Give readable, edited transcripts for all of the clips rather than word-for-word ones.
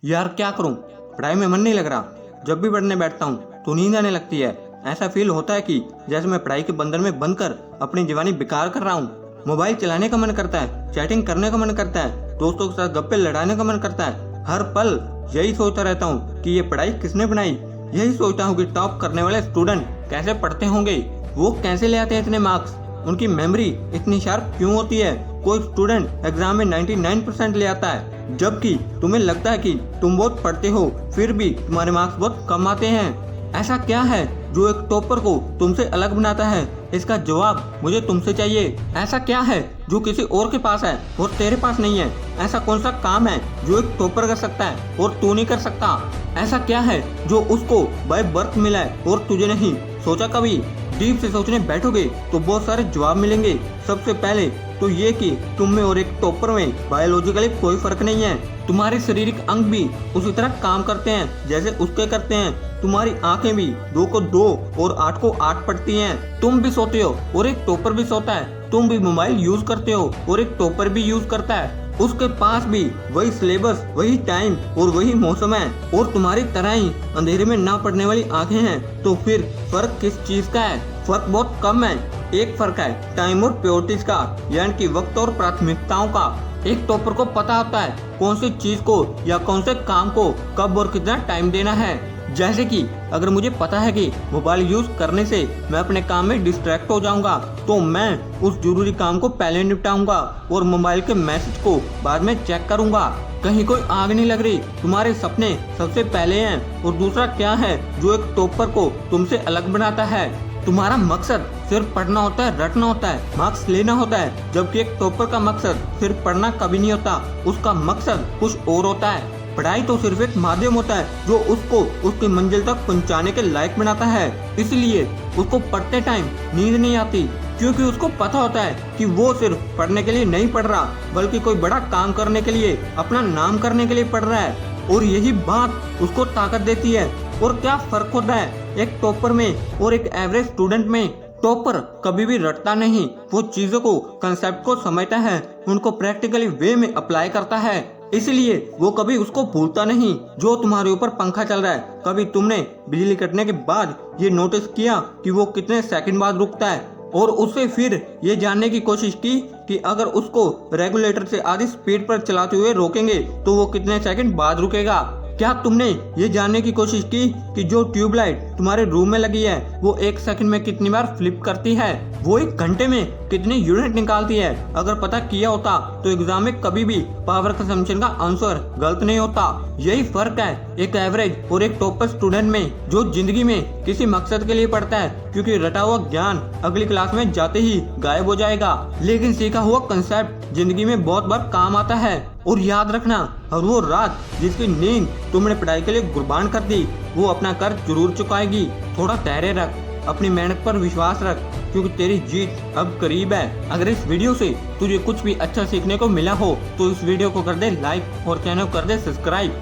यार क्या करूं, पढ़ाई में मन नहीं लग रहा। जब भी पढ़ने बैठता हूं तो नींद आने लगती है। ऐसा फील होता है कि जैसे मैं पढ़ाई के बंधन में बंधकर अपनी जवानी बेकार कर रहा हूं। मोबाइल चलाने का मन करता है, चैटिंग करने का मन करता है, दोस्तों के साथ गप्पे लड़ाने का मन करता है। हर पल यही सोचता रहता हूँ कि ये पढ़ाई किसने बनाई। यही सोचता हूँ कि टॉप करने वाले स्टूडेंट कैसे पढ़ते होंगे, वो कैसे ले आते हैं इतने मार्क्स, उनकी मेमोरी इतनी शार्प क्यों होती है। कोई स्टूडेंट एग्जाम में 99% ले आता है, जबकि तुम्हें लगता है कि तुम बहुत पढ़ते हो, फिर भी तुम्हारे मार्क्स बहुत कम आते हैं। ऐसा क्या है जो एक टॉपर को तुमसे अलग बनाता है? इसका जवाब मुझे तुमसे चाहिए। ऐसा क्या है जो किसी और के पास है और तेरे पास नहीं है? ऐसा कौन सा काम है जो एक टॉपर कर सकता है और तू नहीं कर सकता? ऐसा क्या है जो उसको बाय बर्थ मिला है और तुझे नहीं? सोचा कभी? डीप से सोचने बैठोगे तो बहुत सारे जवाब मिलेंगे। सबसे पहले तो ये कि तुम में और एक टॉपर में बायोलॉजिकली कोई फर्क नहीं है। तुम्हारे शारीरिक अंग भी उसी तरह काम करते हैं जैसे उसके करते हैं। तुम्हारी आंखें भी 2 को 2 और 8 को 8 पढ़ती हैं। तुम भी सोते हो और एक टॉपर भी सोता है। तुम भी मोबाइल यूज करते हो और एक टॉपर भी यूज करता है। उसके पास भी वही सिलेबस, वही टाइम और वही मौसम है, और तुम्हारी तरह ही अंधेरे में ना पड़ने वाली आंखें हैं। तो फिर फर्क किस चीज का है? फर्क बहुत कम है। एक फर्क है टाइम और प्रायोरिटीज का, यानी कि वक्त और प्राथमिकताओं का। एक टॉपर को पता होता है कौन सी चीज को या कौन से काम को कब और कितना टाइम देना है। जैसे कि अगर मुझे पता है कि मोबाइल यूज करने से मैं अपने काम में डिस्ट्रैक्ट हो जाऊंगा, तो मैं उस जरूरी काम को पहले निपटाऊंगा और मोबाइल के मैसेज को बाद में चेक करूंगा। कहीं कोई आग नहीं लग रही, तुम्हारे सपने सबसे पहले हैं। और दूसरा क्या है जो एक टॉपर को तुमसे अलग बनाता है? तुम्हारा मकसद सिर्फ पढ़ना होता है, रटना होता है, मार्क्स लेना होता है, जबकि एक टॉपर का मकसद सिर्फ पढ़ना कभी नहीं होता। उसका मकसद कुछ और होता है। पढ़ाई तो सिर्फ एक माध्यम होता है जो उसको उसकी मंजिल तक पहुंचाने के लायक बनाता है। इसलिए उसको पढ़ते टाइम नींद नहीं आती, क्योंकि उसको पता होता है कि वो सिर्फ पढ़ने के लिए नहीं पढ़ रहा, बल्कि कोई बड़ा काम करने के लिए, अपना नाम करने के लिए पढ़ रहा है। और यही बात उसको ताकत देती है। और क्या फर्क होता है एक टॉपर में और एक एवरेज स्टूडेंट में? टॉपर कभी भी रटता नहीं, वो चीजों को, कंसेप्ट को समझता है, उनको प्रैक्टिकली वे में अप्लाई करता है। इसलिए वो कभी उसको भूलता नहीं। जो तुम्हारे ऊपर पंखा चल रहा है, कभी तुमने बिजली कटने के बाद ये नोटिस किया कि वो कितने सेकंड बाद रुकता है, और उससे फिर ये जानने की कोशिश की कि अगर उसको रेगुलेटर से आधी स्पीड पर चलाते हुए रोकेंगे तो वो कितने सेकंड बाद रुकेगा? क्या तुमने ये जानने की कोशिश की कि जो ट्यूबलाइट तुम्हारे रूम में लगी है वो 1 सेकंड में कितनी बार फ्लिप करती है, वो 1 घंटे में कितनी यूनिट निकालती है? अगर पता किया होता तो एग्जाम में कभी भी पावर कंजम्पशन का आंसर गलत नहीं होता। यही फर्क है एक एवरेज और एक टॉपर स्टूडेंट में, जो जिंदगी में किसी मकसद के लिए पढ़ता है, क्योंकि रटा हुआ ज्ञान अगली क्लास में जाते ही गायब हो जाएगा, लेकिन सीखा हुआ कंसेप्ट जिंदगी में बहुत बार काम आता है। और याद रखना, और वो रात जिसकी नींद तुमने पढ़ाई के लिए कुर्बान कर दी, वो अपना कर्ज जरूर चुकाएगी। थोड़ा धैर्य रख, अपनी मेहनत पर विश्वास रख, क्योंकि तेरी जीत अब करीब है। अगर इस वीडियो से तुझे कुछ भी अच्छा सीखने को मिला हो तो इस वीडियो को कर दे लाइक और चैनल कर दे subscribe.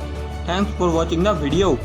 Thanks for watching the video.